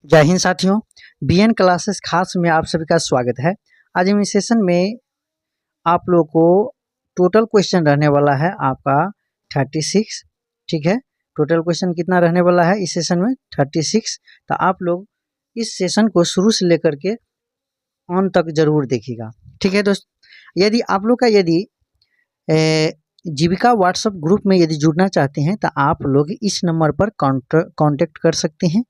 जय हिंद साथियों, BN classes खास में आप सभी का स्वागत है। आज हम इस सेशन में आप लोगों को टोटल क्वेश्चन रहने वाला है आपका 36। ठीक है, टोटल क्वेश्चन कितना रहने वाला है इस सेशन में 36। तो आप लोग इस सेशन को शुरू से लेकर के अंत तक जरूर देखिएगा। ठीक है दोस्त, यदि आप लोग का जीविका व्हाट्सएप ग्रुप में यदि जुड़ना चाहते हैं तो आप लोग इस नंबर पर कांटेक्ट कर सकते हैं,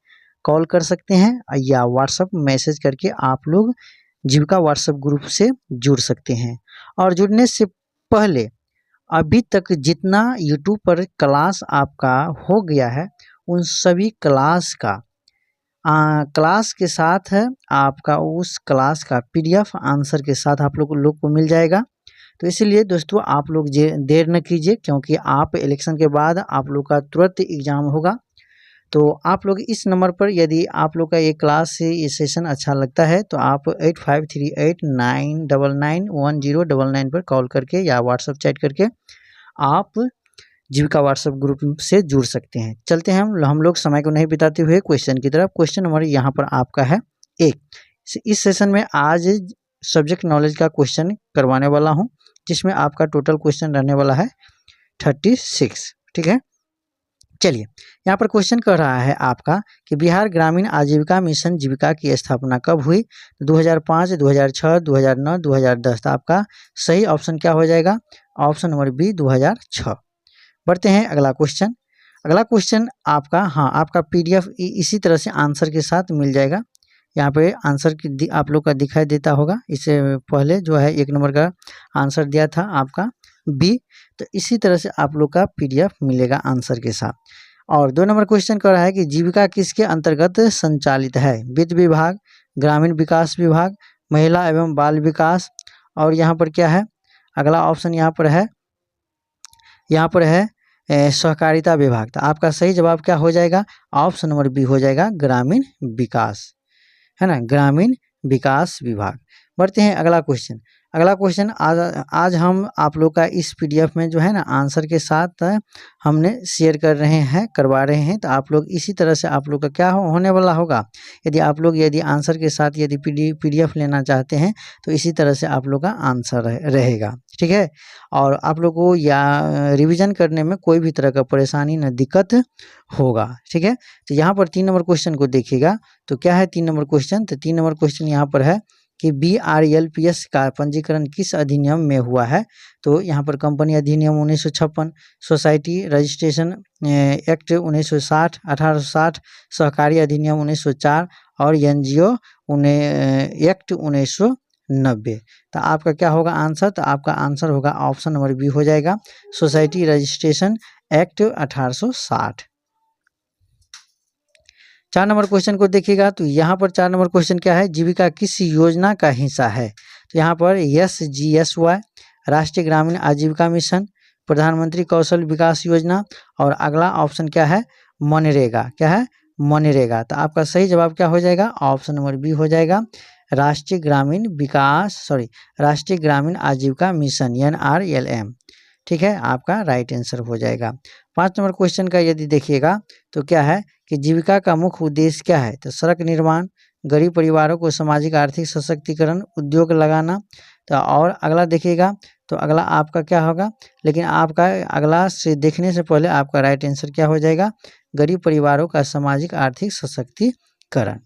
कॉल कर सकते हैं या व्हाट्सएप मैसेज करके आप लोग जीविका व्हाट्सएप ग्रुप से जुड़ सकते हैं। और जुड़ने से पहले अभी तक जितना यूट्यूब पर क्लास आपका हो गया है उन सभी क्लास का क्लास के साथ है आपका उस क्लास का पीडीएफ आंसर के साथ आप लोग को मिल जाएगा। तो इसलिए दोस्तों आप लोग देर न कीजिए, क्योंकि आप इलेक्शन के बाद आप लोग का तुरंत एग्जाम होगा। तो आप लोग इस नंबर पर यदि आप लोग का ये क्लास से ये सेशन अच्छा लगता है तो आप 8538999109 पर कॉल करके या व्हाट्सएप चैट करके आप जीविका व्हाट्सएप ग्रुप से जुड़ सकते हैं। चलते हैं हम लोग समय को नहीं बिताते हुए क्वेश्चन की तरफ। क्वेश्चन नंबर यहाँ पर आपका है 1। इस सेशन में आज सब्जेक्ट नॉलेज का क्वेश्चन करवाने वाला हूँ, जिसमें आपका टोटल क्वेश्चन रहने वाला है 36। ठीक है, चलिए यहाँ पर क्वेश्चन कर रहा है आपका कि बिहार ग्रामीण आजीविका मिशन जीविका की स्थापना कब हुई? 2005, 2006, 2009, 2010। तो आपका सही ऑप्शन क्या हो जाएगा? Option number B 2006। बढ़ते हैं अगला क्वेश्चन। अगला क्वेश्चन आपका आपका पीडीएफ इसी तरह से आंसर के साथ मिल जाएगा। यहाँ पे आंसर की आप लोग का दिखाई देता होगा। इससे पहले जो है 1 नंबर का आंसर दिया था आपका बी, तो इसी तरह से आप लोग का पीडीएफ मिलेगा आंसर के साथ। और 2 नंबर क्वेश्चन कर रहा है कि जीविका किसके अंतर्गत संचालित है? वित्त विभाग, ग्रामीण विकास विभाग, महिला एवं बाल विकास। और यहाँ पर क्या है अगला ऑप्शन? यहाँ पर है सहकारिता विभाग। तो आपका सही जवाब क्या हो जाएगा? ऑप्शन नंबर बी हो जाएगा ग्रामीण विकास, है ना, ग्रामीण विकास विभाग। बढ़ते हैं अगला क्वेश्चन। अगला क्वेश्चन आज हम आप लोग का इस पीडीएफ में जो है ना आंसर के साथ हमने शेयर करवा रहे हैं। तो आप लोग इसी तरह से आप लोग का क्या होने वाला होगा, यदि आप लोग आंसर के साथ यदि पीडीएफ लेना चाहते हैं तो इसी तरह से आप लोग का आंसर रहेगा। ठीक है, और आप लोग को या रिविजन करने में कोई भी तरह का परेशानी न दिक्कत होगा। ठीक है, तो यहाँ पर 3 नंबर क्वेश्चन को देखिएगा। तो क्या है 3 नंबर क्वेश्चन? तो 3 नंबर क्वेश्चन यहाँ पर है कि BRLPS का पंजीकरण किस अधिनियम में हुआ है? तो यहाँ पर कंपनी अधिनियम 1956, सोसाइटी रजिस्ट्रेशन एक्ट 1960 1860, सहकारी अधिनियम 1904 और एनजीओ एक्ट 1990। तो आपका क्या होगा आंसर? तो आपका आंसर होगा ऑप्शन नंबर बी हो जाएगा society registration act 1860। 4 number question को देखिएगा। तो यहाँ पर 4 नंबर क्वेश्चन क्या है? जीविका किस योजना का हिस्सा है? तो यहाँ पर SGSY, राष्ट्रीय ग्रामीण आजीविका मिशन, प्रधानमंत्री कौशल विकास योजना, और अगला ऑप्शन क्या है? मनरेगा। क्या है? मनरेगा। तो आपका सही जवाब क्या हो जाएगा? ऑप्शन नंबर बी हो जाएगा राष्ट्रीय ग्रामीण आजीविका मिशन NRLM। ठीक है, आपका राइट आंसर हो जाएगा। 5 नंबर क्वेश्चन का यदि देखिएगा तो क्या है कि जीविका का मुख्य उद्देश्य क्या है? तो सड़क निर्माण, गरीब परिवारों को सामाजिक आर्थिक सशक्तिकरण, उद्योग लगाना। तो और अगला देखिएगा तो अगला आपका क्या होगा? लेकिन आपका अगला से देखने से पहले आपका राइट आंसर क्या हो जाएगा? गरीब परिवारों का सामाजिक आर्थिक सशक्तिकरण।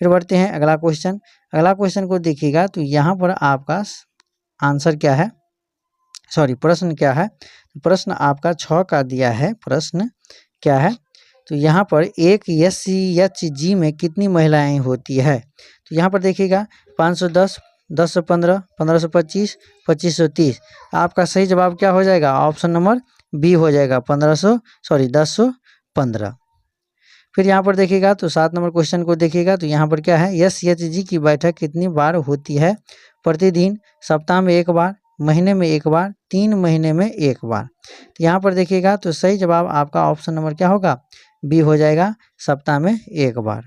फिर बढ़ते हैं अगला क्वेश्चन। अगला क्वेश्चन को देखिएगा तो यहाँ पर आपका आंसर क्या है, प्रश्न क्या है? प्रश्न आपका 6 का दिया है। प्रश्न क्या है? तो यहाँ पर एक SCHG में कितनी महिलाएं होती है? तो यहाँ पर देखिएगा 510, 1015, 1525, 2530। आपका सही जवाब क्या हो जाएगा? ऑप्शन नंबर बी हो जाएगा 1015। फिर यहाँ पर देखिएगा तो 7 नंबर क्वेश्चन को देखिएगा तो यहाँ पर क्या है? SCHG की बैठक कितनी बार होती है? प्रतिदिन, सप्ताह में 1 बार, महीने में 1 बार, 3 महीने में 1 बार। तो यहाँ पर देखिएगा तो सही जवाब आपका ऑप्शन नंबर क्या होगा? बी हो जाएगा सप्ताह में 1 बार।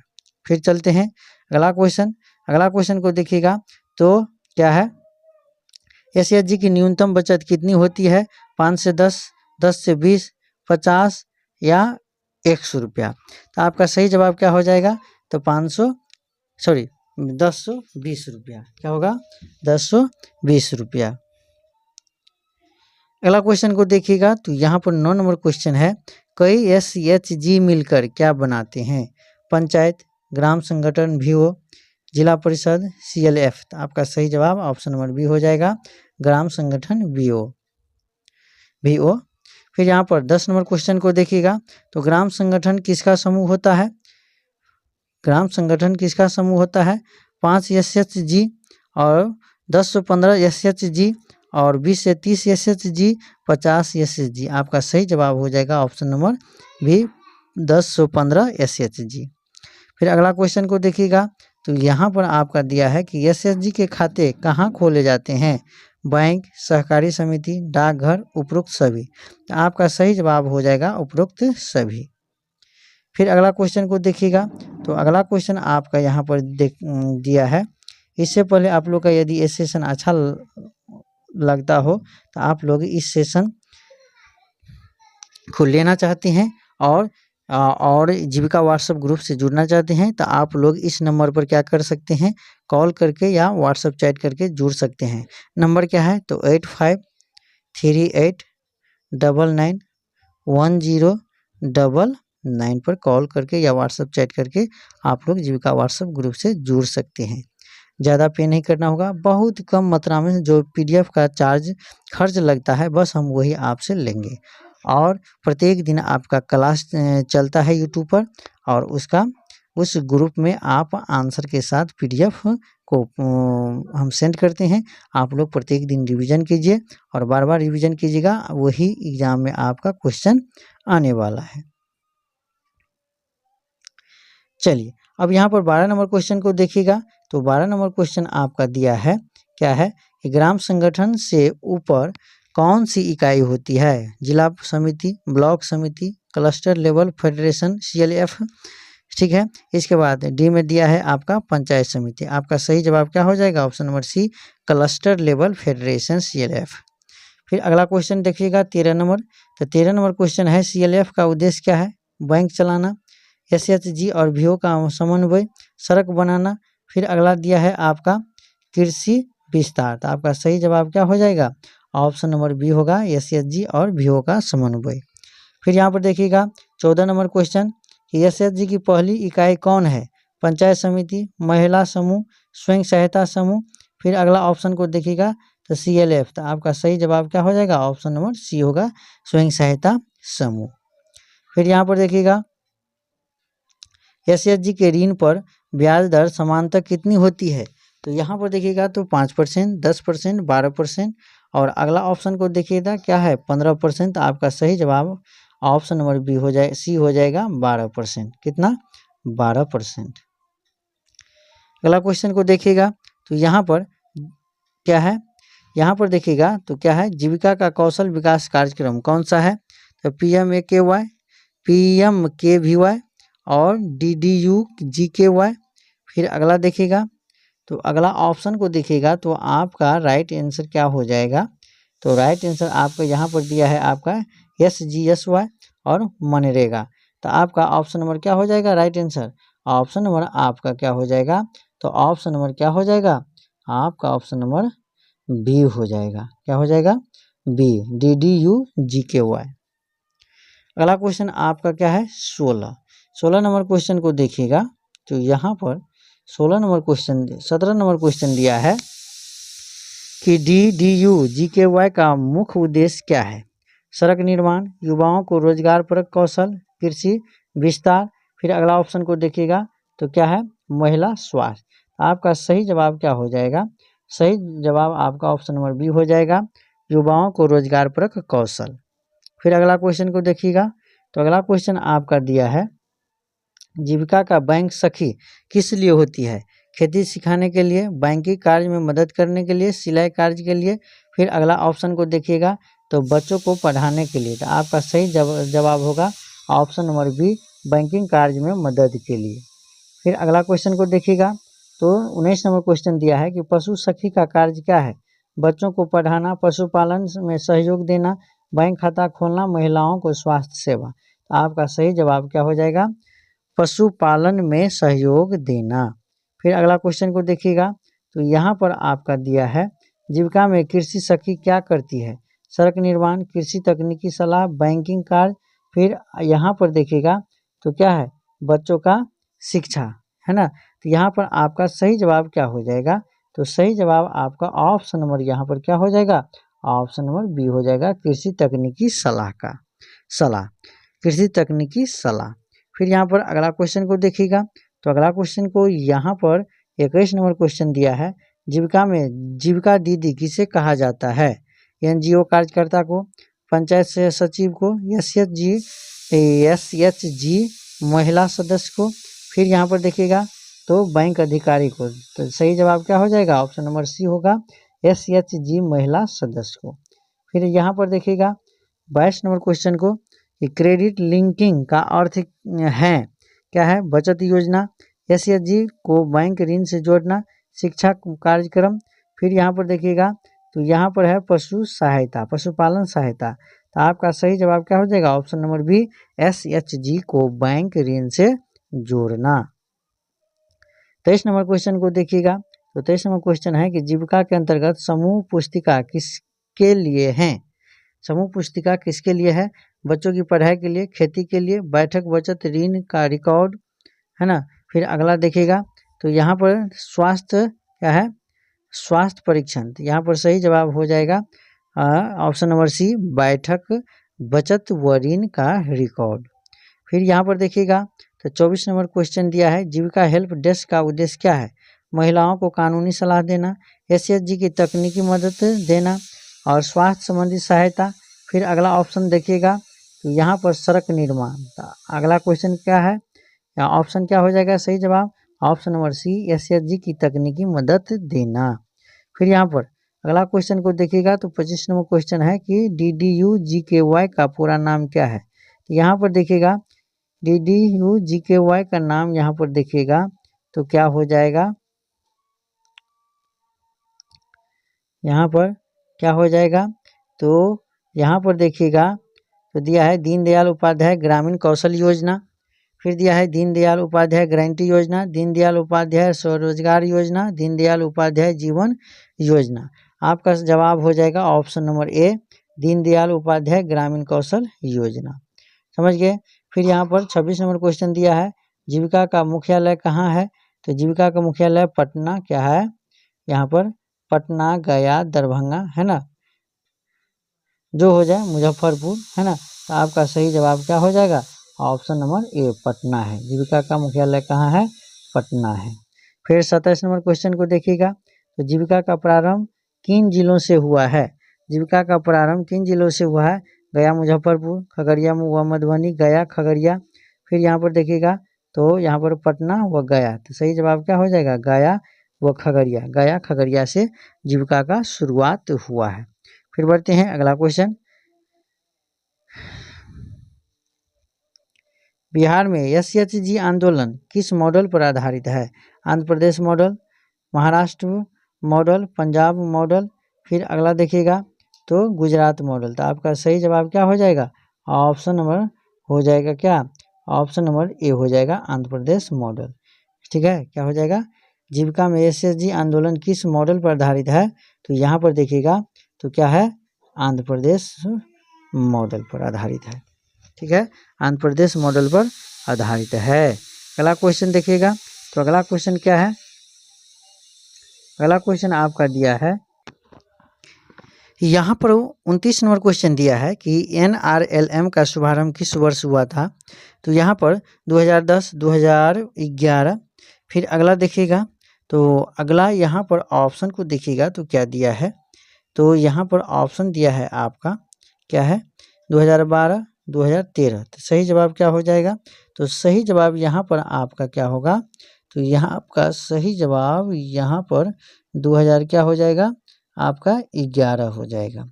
फिर चलते हैं अगला क्वेश्चन। अगला क्वेश्चन को देखिएगा तो क्या है? SCHG की न्यूनतम बचत कितनी होती है? 5 से 10, 10 से 20, 50 या 100 रुपया। तो आपका सही जवाब क्या हो जाएगा? तो 1020 रुपया। क्या होगा? 1020 रुपया। अगला क्वेश्चन को देखिएगा तो यहाँ पर 9 नंबर क्वेश्चन है, कई SHG मिलकर क्या बनाते हैं? पंचायत, ग्राम संगठन, VO, जिला परिषद, CLF। तो आपका सही जवाब ऑप्शन नंबर बी हो जाएगा, ग्राम संगठन VO। फिर यहाँ पर 10 नंबर क्वेश्चन को देखिएगा तो ग्राम संगठन किसका समूह होता है? ग्राम संगठन किसका समूह होता है? 5 SHG और 10 से 15 SHG और 20 से 30 SHG, 50 SHG। आपका सही जवाब हो जाएगा ऑप्शन नंबर बी, 10 से 15 SHG। फिर अगला क्वेश्चन को देखिएगा तो यहाँ पर आपका दिया है कि SHG के खाते कहाँ खोले जाते हैं? बैंक, सहकारी समिति, डाकघर, उपरोक्त सभी। तो आपका सही जवाब हो जाएगा उपरोक्त सभी। फिर अगला क्वेश्चन को देखिएगा तो अगला क्वेश्चन आपका यहाँ पर दिया है। इससे पहले आप लोग का यदि ये सेशन अच्छा लगता हो तो आप लोग इस सेशन को लेना चाहते हैं और जीविका व्हाट्सएप ग्रुप से जुड़ना चाहते हैं तो आप लोग इस नंबर पर क्या कर सकते हैं? कॉल करके या व्हाट्सएप चैट करके जुड़ सकते हैं। नंबर क्या है? तो 8538991099 पर कॉल करके या व्हाट्सएप चैट करके आप लोग जीविका व्हाट्सएप ग्रुप से जुड़ सकते हैं। ज़्यादा पे नहीं करना होगा, बहुत कम मात्रा में जो PDF का खर्च लगता है बस हम वही आपसे लेंगे। और प्रत्येक दिन आपका क्लास चलता है यूट्यूब पर और उस ग्रुप में आप आंसर के साथ PDF को हम सेंड करते हैं। आप लोग प्रत्येक दिन रिवीजन कीजिए और बार बार रिवीजन कीजिएगा, वही एग्जाम में आपका क्वेश्चन आने वाला है। चलिए अब यहाँ पर 12 नंबर क्वेश्चन को देखिएगा तो 12 नंबर क्वेश्चन आपका दिया है, क्या है कि ग्राम संगठन से ऊपर कौन सी इकाई होती है? जिला समिति, ब्लॉक समिति, क्लस्टर लेवल फेडरेशन, CLF। ठीक है, इसके बाद डी में दिया है आपका पंचायत समिति। आपका सही जवाब क्या हो जाएगा? Option number C, cluster level federation, CLF। फिर अगला क्वेश्चन देखिएगा 13 नंबर। तो 13 नंबर क्वेश्चन है, CLF का उद्देश्य क्या है? बैंक चलाना, SHG और VO का समन्वय, सड़क बनाना। फिर अगला दिया है आपका कृषि विस्तार। तो आपका सही जवाब क्या हो जाएगा? ऑप्शन नंबर बी होगा, SHG और VO का समन्वय। फिर यहाँ पर देखिएगा 14 नंबर क्वेश्चन कि SHG की पहली इकाई कौन है? पंचायत समिति, महिला समूह, स्वयं सहायता समूह। फिर अगला ऑप्शन को देखिएगा तो CLF। तो आपका सही जवाब क्या हो जाएगा? ऑप्शन नंबर सी होगा, स्वयं सहायता समूह। फिर यहाँ पर देखिएगा SHG के ऋण पर ब्याज दर समानतः कितनी होती है? तो यहाँ पर देखिएगा तो 5%, 10%, 12%। और अगला ऑप्शन को देखिएगा क्या है? 15%। आपका सही जवाब ऑप्शन नंबर बी हो जाए, सी हो जाएगा 12%। कितना? 12%। अगला क्वेश्चन को देखिएगा तो यहाँ पर क्या है? यहाँ पर देखिएगा तो क्या है? जीविका का कौशल विकास कार्यक्रम कौन सा है? तो PMAKY, PMKVY और DDU-GKY। फिर अगला देखिएगा तो अगला ऑप्शन को देखिएगा तो आपका राइट आंसर क्या हो जाएगा? तो राइट आंसर आपका यहाँ पर दिया है आपका SGSY और मनरेगा। तो आपका ऑप्शन नंबर क्या हो जाएगा? राइट आंसर ऑप्शन नंबर आपका क्या हो जाएगा? तो ऑप्शन नंबर क्या हो जाएगा? आपका ऑप्शन नंबर बी हो जाएगा। क्या हो जाएगा? B, DDU-GKY। अगला क्वेश्चन आपका क्या है? 16 नंबर क्वेश्चन को देखिएगा तो यहाँ पर 17 नंबर क्वेश्चन दिया है कि DDU-GKY का मुख्य उद्देश्य क्या है? सड़क निर्माण, युवाओं को रोजगारपरक कौशल, कृषि विस्तार। फिर अगला ऑप्शन को देखिएगा तो क्या है? महिला स्वास्थ्य। आपका सही जवाब क्या हो जाएगा? सही जवाब आपका ऑप्शन नंबर बी हो जाएगा, युवाओं को रोजगारपरक कौशल। फिर अगला क्वेश्चन को देखिएगा तो अगला क्वेश्चन आपका दिया है, जीविका का बैंक सखी किस लिए होती है? खेती सिखाने के लिए, बैंकिंग कार्य में मदद करने के लिए, सिलाई कार्य के लिए। फिर अगला ऑप्शन को देखिएगा तो बच्चों को पढ़ाने के लिए। तो आपका सही जवाब होगा ऑप्शन नंबर बी, बैंकिंग कार्य में मदद के लिए। फिर अगला क्वेश्चन को देखिएगा तो 19 नंबर क्वेश्चन दिया है कि पशु सखी का कार्य क्या है? बच्चों को पढ़ाना, पशुपालन में सहयोग देना, बैंक खाता खोलना, महिलाओं को स्वास्थ्य सेवा। तो आपका सही जवाब क्या हो जाएगा? पशुपालन में सहयोग देना। फिर अगला क्वेश्चन को देखिएगा, तो यहाँ पर आपका दिया है जीविका में कृषि सखी क्या करती है? सड़क निर्माण, कृषि तकनीकी सलाह, बैंकिंग कार्य। फिर यहाँ पर देखिएगा तो क्या है, बच्चों का शिक्षा, है ना। तो यहाँ पर आपका सही जवाब क्या हो जाएगा? तो सही जवाब आपका ऑप्शन नंबर यहाँ पर क्या हो जाएगा? ऑप्शन नंबर बी हो जाएगा, कृषि तकनीकी सलाह का सलाह, कृषि तकनीकी सलाह। फिर यहाँ पर अगला क्वेश्चन को देखिएगा, तो अगला क्वेश्चन को यहाँ पर 21 नंबर क्वेश्चन दिया है, जीविका में जीविका दीदी किसे कहा जाता है? एनजीओ कार्यकर्ता को, पंचायत से सचिव को, एसएचजी महिला सदस्य को। फिर यहाँ पर देखिएगा तो बैंक अधिकारी को। तो सही जवाब क्या हो जाएगा? ऑप्शन नंबर सी होगा, एसएचजी महिला सदस्य को। फिर यहाँ पर देखिएगा 22 नंबर क्वेश्चन को, कि क्रेडिट लिंकिंग का अर्थ है क्या है? बचत योजना, एसएचजी को बैंक ऋण से जोड़ना, शिक्षा कार्यक्रम। फिर यहाँ पर देखिएगा तो यहाँ पर है पशु सहायता, पशुपालन सहायता। तो आपका सही जवाब क्या हो जाएगा? ऑप्शन नंबर बी, एसएचजी को बैंक ऋण से जोड़ना। 23 नंबर क्वेश्चन को देखिएगा, तो 23 नंबर क्वेश्चन है कि जीविका के अंतर्गत समूह पुस्तिका किसके लिए है? समूह पुस्तिका किसके लिए है? बच्चों की पढ़ाई के लिए, खेती के लिए, बैठक बचत ऋण का रिकॉर्ड, है ना। फिर अगला देखिएगा तो यहाँ पर स्वास्थ्य क्या है? स्वास्थ्य परीक्षण। तो यहाँ पर सही जवाब हो जाएगा ऑप्शन नंबर सी, बैठक बचत व ऋण का रिकॉर्ड। फिर यहाँ पर देखिएगा तो 24 नंबर क्वेश्चन दिया है, जीविका हेल्प डेस्क का उद्देश्य क्या है? महिलाओं को कानूनी सलाह देना, एसएचजी की तकनीकी मदद देना और स्वास्थ्य संबंधी सहायता। फिर अगला ऑप्शन देखिएगा तो यहाँ पर सड़क निर्माण। अगला क्वेश्चन क्या है? ऑप्शन क्या हो जाएगा सही जवाब? ऑप्शन नंबर सी, एसएचजी की तकनीकी मदद देना। फिर यहाँ पर अगला क्वेश्चन को देखिएगा तो 25 नंबर क्वेश्चन है कि DDU-GKY का पूरा नाम क्या है? तो यहाँ पर देखिएगा DDU-GKY का नाम यहाँ पर देखिएगा तो क्या हो जाएगा? यहाँ पर क्या हो जाएगा? तो यहाँ पर देखिएगा तो दिया है दीनदयाल उपाध्याय ग्रामीण कौशल योजना। फिर दिया है दीनदयाल उपाध्याय गारंटी योजना, दीनदयाल उपाध्याय स्वरोजगार योजना, दीनदयाल उपाध्याय जीवन योजना। आपका जवाब हो जाएगा option number A, Deendayal Upadhyaya Grameen Kaushal योजना। समझ गए? फिर यहाँ पर 26 नंबर क्वेश्चन दिया है, जीविका का मुख्यालय कहाँ है? तो जीविका का मुख्यालय पटना क्या है? यहाँ पर पटना, गया, दरभंगा, है ना, जो हो जाए मुजफ्फरपुर, है ना। तो आपका सही जवाब क्या हो जाएगा? ऑप्शन नंबर ए, पटना है। जीविका का मुख्यालय कहाँ है? पटना है। फिर 27 नंबर क्वेश्चन को देखिएगा, तो जीविका का प्रारंभ किन जिलों से हुआ है? जीविका का प्रारंभ किन जिलों से हुआ है? गया, मुजफ्फरपुर, खगड़िया व मधुबनी, गया, खगड़िया। फिर यहाँ पर देखिएगा तो यहाँ पर पटना व गया। तो सही जवाब क्या हो जाएगा? गया व खगड़िया। गया खगड़िया से जीविका का शुरुआत हुआ है। फिर बढ़ते हैं अगला क्वेश्चन, बिहार में एसएचजी आंदोलन किस मॉडल पर आधारित है? Andhra Pradesh model, Maharashtra model, Punjab model. फिर अगला देखिएगा तो गुजरात मॉडल। तो आपका सही जवाब क्या हो जाएगा? ऑप्शन नंबर हो जाएगा क्या? ऑप्शन नंबर ए हो जाएगा, आंध्र प्रदेश मॉडल। ठीक है, क्या हो जाएगा? जीविका में एसएचजी आंदोलन किस मॉडल पर आधारित है? तो यहाँ पर देखिएगा तो क्या है? आंध्र प्रदेश मॉडल पर आधारित है। ठीक है, आंध्र प्रदेश मॉडल पर आधारित है। अगला क्वेश्चन देखिएगा, तो अगला क्वेश्चन क्या है? अगला क्वेश्चन आपका दिया है, यहाँ पर 29 नंबर क्वेश्चन दिया है कि NRLM का शुभारंभ किस वर्ष हुआ था? तो यहाँ पर 2010, 2011। फिर अगला देखिएगा तो अगला यहाँ पर ऑप्शन को देखिएगा तो क्या दिया है? तो यहाँ पर ऑप्शन दिया है आपका क्या है? 2012, 2013। तो सही जवाब क्या हो जाएगा? तो सही जवाब यहाँ पर आपका क्या होगा? तो यहाँ आपका सही जवाब यहाँ पर 2000 क्या हो जाएगा? आपका 11 हो जाएगा।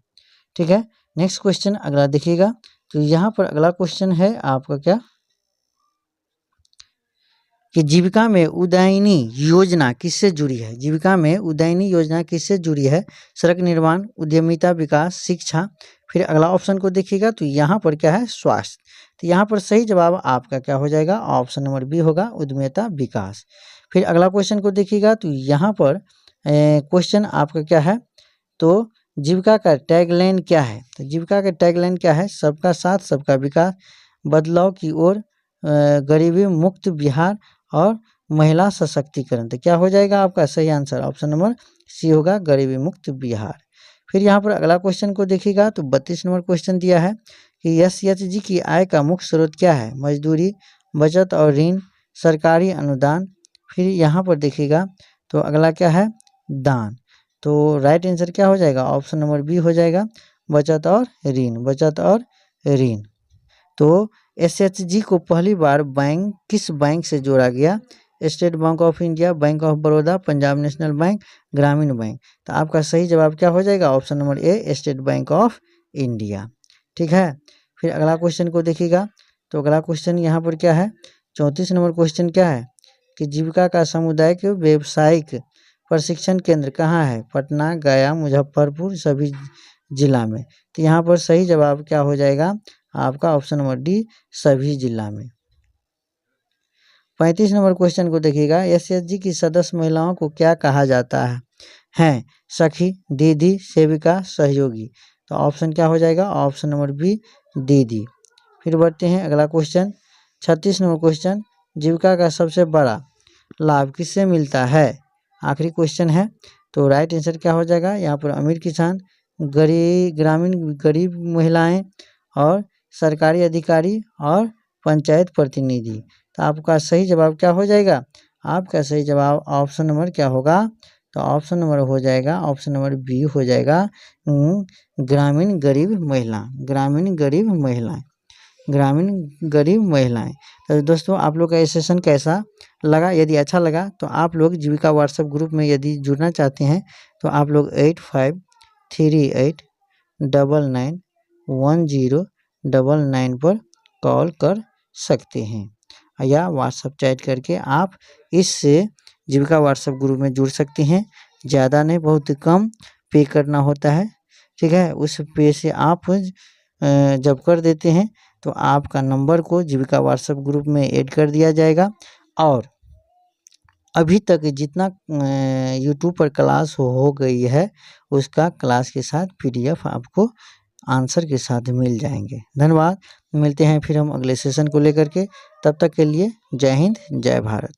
ठीक है, नेक्स्ट क्वेश्चन अगला देखिएगा, तो यहाँ पर अगला क्वेश्चन है आपका क्या? कि जीविका में उदयनी योजना किससे जुड़ी है। जीविका में उदयनी योजना किससे जुड़ी है। सड़क निर्माण, उद्यमिता विकास, शिक्षा। फिर अगला ऑप्शन को देखिएगा तो यहाँ पर क्या है, स्वास्थ्य। तो यहाँ पर सही जवाब आपका क्या हो जाएगा, ऑप्शन नंबर बी होगा, उद्यमिता विकास। फिर अगला क्वेश्चन को देखिएगा तो यहाँ पर क्वेश्चन आपका क्या है, तो जीविका का टैगलाइन क्या है। तो जीविका का टैगलाइन क्या है, सबका साथ सबका विकास, बदलाव की ओर, गरीबी मुक्त बिहार और महिला सशक्तिकरण। तो क्या हो जाएगा आपका सही आंसर, ऑप्शन नंबर सी होगा, गरीबी मुक्त बिहार। फिर यहाँ पर अगला क्वेश्चन को देखिएगा तो 32 नंबर क्वेश्चन दिया है कि एसएचजी की आय का मुख्य स्रोत क्या है। मजदूरी, बचत और ऋण, सरकारी अनुदान। फिर यहाँ पर देखिएगा तो अगला क्या है, दान। तो राइट आंसर क्या हो जाएगा, ऑप्शन नंबर बी हो जाएगा, बचत और ऋण, बचत और ऋण। तो एसएचजी को पहली बार किस बैंक से जोड़ा गया। State bank of India, bank of Baroda, Punjab national bank, ग्रामीण बैंक। तो आपका सही जवाब क्या हो जाएगा, option number A, state bank of India. ठीक है। फिर अगला क्वेश्चन को देखिएगा तो अगला क्वेश्चन यहाँ पर क्या है, 34 नंबर क्वेश्चन क्या है कि जीविका का सामुदायिक व्यावसायिक प्रशिक्षण केंद्र कहाँ है। पटना, गया, मुजफ्फरपुर, सभी जिला में। तो यहाँ पर सही जवाब क्या हो जाएगा आपका, ऑप्शन नंबर डी, सभी जिला में। 35 नंबर क्वेश्चन को देखिएगा, एसएचजी की सदस्य महिलाओं को क्या कहा जाता है सखी, दीदी, सेविका, सहयोगी। तो ऑप्शन क्या हो जाएगा, ऑप्शन नंबर बी, दीदी। फिर बढ़ते हैं अगला क्वेश्चन, 36 नंबर क्वेश्चन, जीविका का सबसे बड़ा लाभ किससे मिलता है। आखिरी क्वेश्चन है। तो राइट आंसर क्या हो जाएगा, यहाँ पर अमीर किसान, ग्रामीण गरीब महिलाएं और सरकारी अधिकारी और पंचायत प्रतिनिधि। तो आपका सही जवाब क्या हो जाएगा, आपका सही जवाब ऑप्शन नंबर क्या होगा, तो ऑप्शन नंबर हो जाएगा, ऑप्शन नंबर बी हो जाएगा, ग्रामीण गरीब महिला, ग्रामीण गरीब महिलाएं, ग्रामीण गरीब महिलाएं। तो दोस्तों आप लोग का ये सेशन कैसा लगा, यदि अच्छा लगा तो आप लोग जीविका व्हाट्सएप ग्रुप में यदि जुड़ना चाहते हैं तो आप लोग 8538991099 पर कॉल कर सकते हैं या व्हाट्सएप चैट करके आप इससे जीविका व्हाट्सएप ग्रुप में जुड़ सकते हैं। ज़्यादा नहीं, बहुत कम पे करना होता है। ठीक है, उस पे से आप जब कर देते हैं तो आपका नंबर को जीविका व्हाट्सएप ग्रुप में ऐड कर दिया जाएगा और अभी तक जितना यूट्यूब पर क्लास हो गई है उसका क्लास के साथ पीडीएफ आपको आंसर के साथ मिल जाएंगे। धन्यवाद, मिलते हैं फिर हम अगले सेशन को लेकर के, तब तक के लिए जय हिंद, जय भारत।